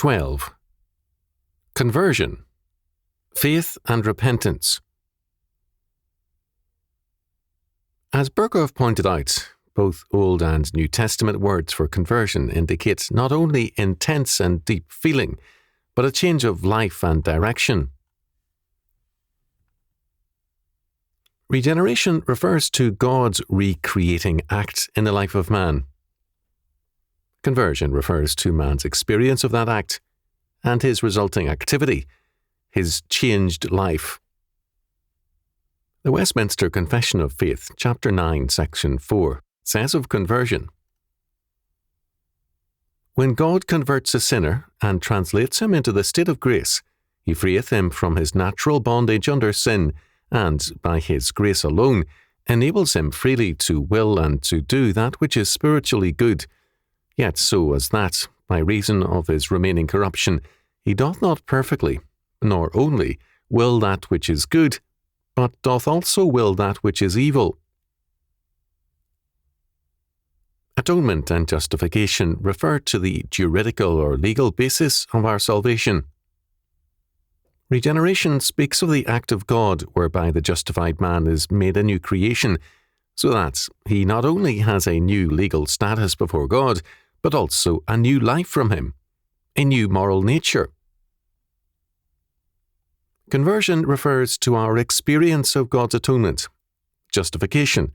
12. Conversion, faith and repentance. As Berkhoff pointed out, both Old and New Testament words for conversion indicate not only intense and deep feeling, but a change of life and direction. Regeneration refers to God's recreating act in the life of man. Conversion refers to man's experience of that act and his resulting activity, his changed life. The Westminster Confession of Faith, Chapter 9, Section 4, says of conversion, "When God converts a sinner and translates him into the state of grace, he freeth him from his natural bondage under sin, and, by his grace alone, enables him freely to will and to do that which is spiritually good, yet so as that, by reason of his remaining corruption, he doth not perfectly, nor only, will that which is good, but doth also will that which is evil." Atonement and justification refer to the juridical or legal basis of our salvation. Regeneration speaks of the act of God whereby the justified man is made a new creation, so that he not only has a new legal status before God, but also a new life from him, a new moral nature. Conversion refers to our experience of God's atonement, justification,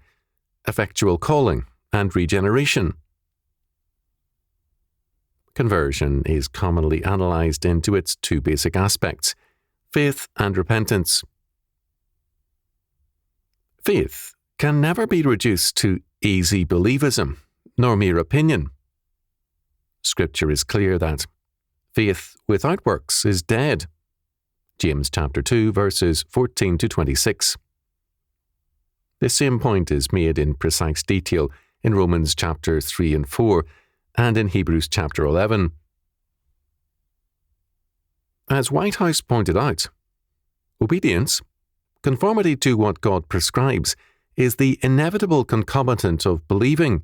effectual calling, and regeneration. Conversion is commonly analysed into its two basic aspects, faith and repentance. Faith can never be reduced to easy believism, nor mere opinion. Scripture is clear that faith without works is dead. James chapter 2, verses 14 to 26. The same point is made in precise detail in Romans chapter 3 and 4, and in Hebrews chapter 11. As Whitehouse pointed out, obedience, conformity to what God prescribes, is the inevitable concomitant of believing.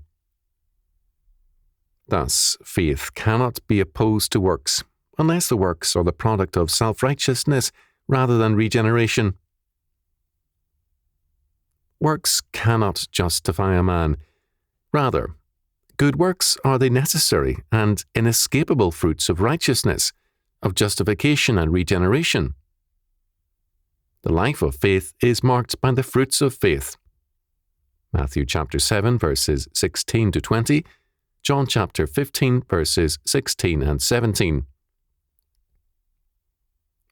Thus, faith cannot be opposed to works, unless the works are the product of self-righteousness rather than regeneration. Works cannot justify a man. Rather, good works are the necessary and inescapable fruits of righteousness, of justification and regeneration. The life of faith is marked by the fruits of faith. Matthew chapter 7, verses 16 to 20, John chapter 15, verses 16 and 17.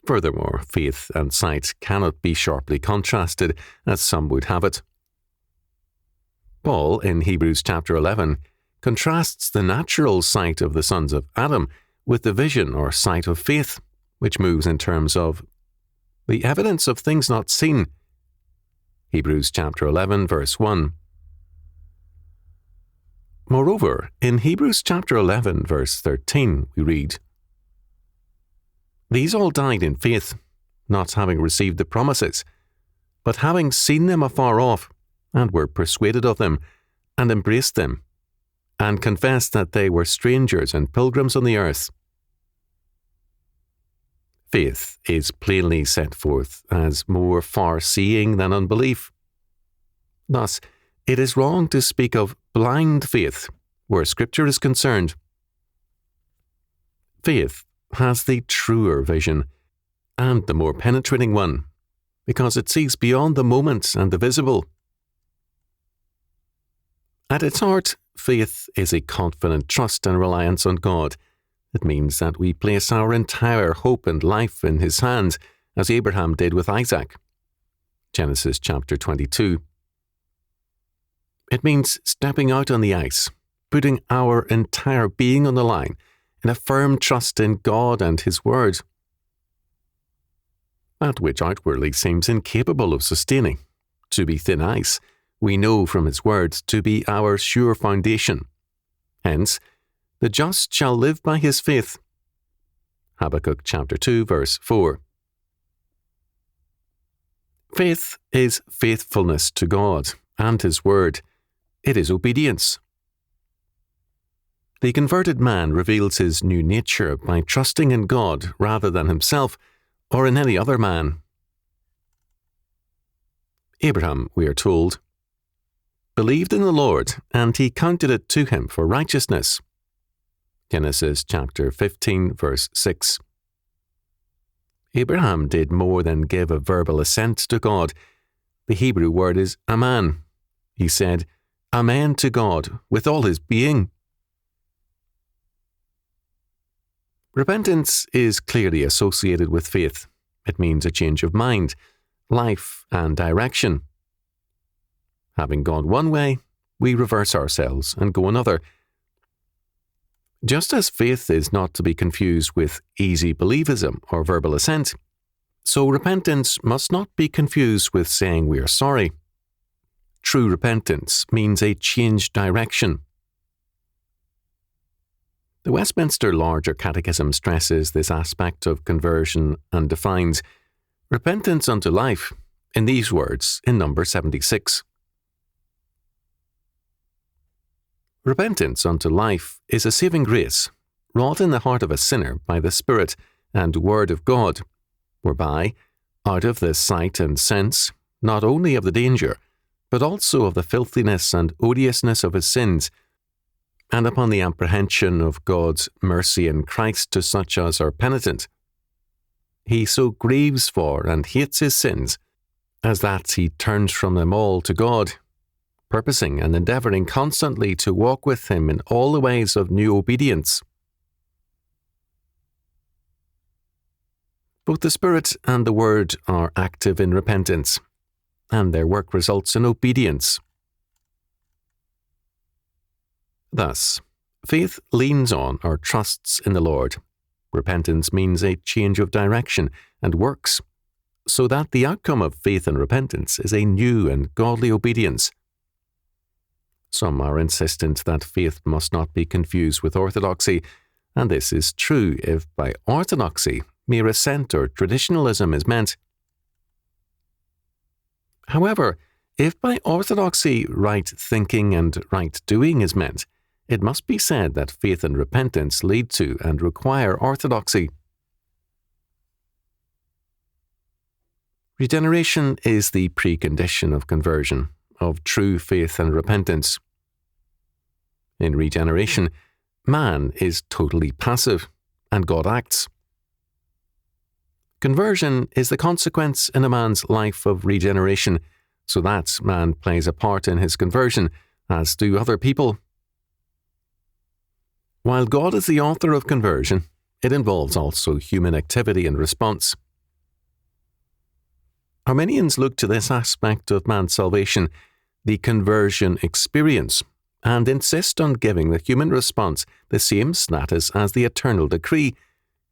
Furthermore, faith and sight cannot be sharply contrasted, as some would have it. Paul, in Hebrews chapter 11, contrasts the natural sight of the sons of Adam with the vision or sight of faith, which moves in terms of the evidence of things not seen. Hebrews chapter 11, verse 1. Moreover, in Hebrews chapter 11, verse 13, we read, "These all died in faith, not having received the promises, but having seen them afar off, and were persuaded of them, and embraced them, and confessed that they were strangers and pilgrims on the earth." Faith is plainly set forth as more far-seeing than unbelief. Thus, it is wrong to speak of blind faith where Scripture is concerned. Faith has the truer vision, and the more penetrating one, because it sees beyond the moment and the visible. At its heart, faith is a confident trust and reliance on God. It means that we place our entire hope and life in His hands, as Abraham did with Isaac. Genesis chapter 22. It means stepping out on the ice, putting our entire being on the line, in a firm trust in God and His Word. That which outwardly seems incapable of sustaining, to be thin ice, we know from His Word to be our sure foundation. Hence, the just shall live by his faith. Habakkuk chapter 2, verse 4. Faith is faithfulness to God and His Word. It is obedience. The converted man reveals his new nature by trusting in God rather than himself or in any other man. Abraham, we are told, believed in the Lord, and he counted it to him for righteousness. Genesis chapter 15, verse 6. Abraham did more than give a verbal assent to God. The Hebrew word is amen. He said, Amen to God with all his being. Repentance is clearly associated with faith. It means a change of mind, life, and direction. Having gone one way, we reverse ourselves and go another. Just as faith is not to be confused with easy believism or verbal assent, so repentance must not be confused with saying we are sorry. True repentance means a changed direction. The Westminster Larger Catechism stresses this aspect of conversion and defines repentance unto life in these words in number 76. Repentance unto life is a saving grace, wrought in the heart of a sinner by the Spirit and Word of God, whereby, out of the sight and sense, not only of the danger, but also of the filthiness and odiousness of his sins, and upon the apprehension of God's mercy in Christ to such as are penitent, he so grieves for and hates his sins, as that he turns from them all to God, purposing and endeavouring constantly to walk with him in all the ways of new obedience. Both the Spirit and the Word are active in repentance, and their work results in obedience. Thus, faith leans on or trusts in the Lord. Repentance means a change of direction and works, so that the outcome of faith and repentance is a new and godly obedience. Some are insistent that faith must not be confused with orthodoxy, and this is true if by orthodoxy mere assent or traditionalism is meant. However, if by orthodoxy right thinking and right doing is meant, it must be said that faith and repentance lead to and require orthodoxy. Regeneration is the precondition of conversion, of true faith and repentance. In regeneration, man is totally passive, and God acts. Conversion is the consequence in a man's life of regeneration, so that man plays a part in his conversion, as do other people. While God is the author of conversion, it involves also human activity and response. Arminians look to this aspect of man's salvation, the conversion experience, and insist on giving the human response the same status as the eternal decree,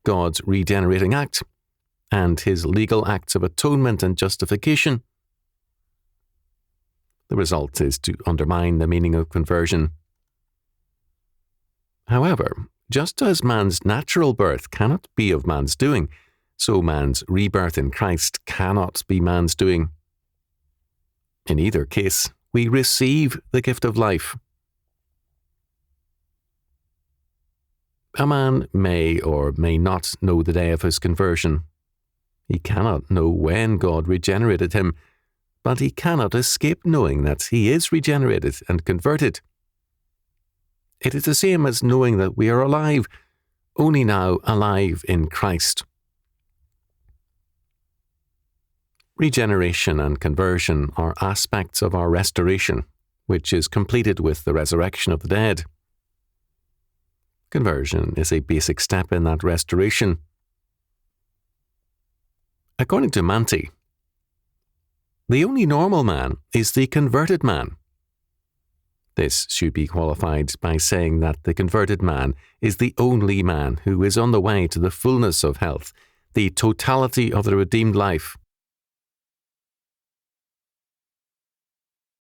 God's regenerating act, and his legal acts of atonement and justification. The result is to undermine the meaning of conversion. However, just as man's natural birth cannot be of man's doing, so man's rebirth in Christ cannot be man's doing. In either case, we receive the gift of life. A man may or may not know the day of his conversion. He cannot know when God regenerated him, but he cannot escape knowing that he is regenerated and converted. It is the same as knowing that we are alive, only now alive in Christ. Regeneration and conversion are aspects of our restoration, which is completed with the resurrection of the dead. Conversion is a basic step in that restoration. According to Manti, the only normal man is the converted man. This should be qualified by saying that the converted man is the only man who is on the way to the fullness of health, the totality of the redeemed life.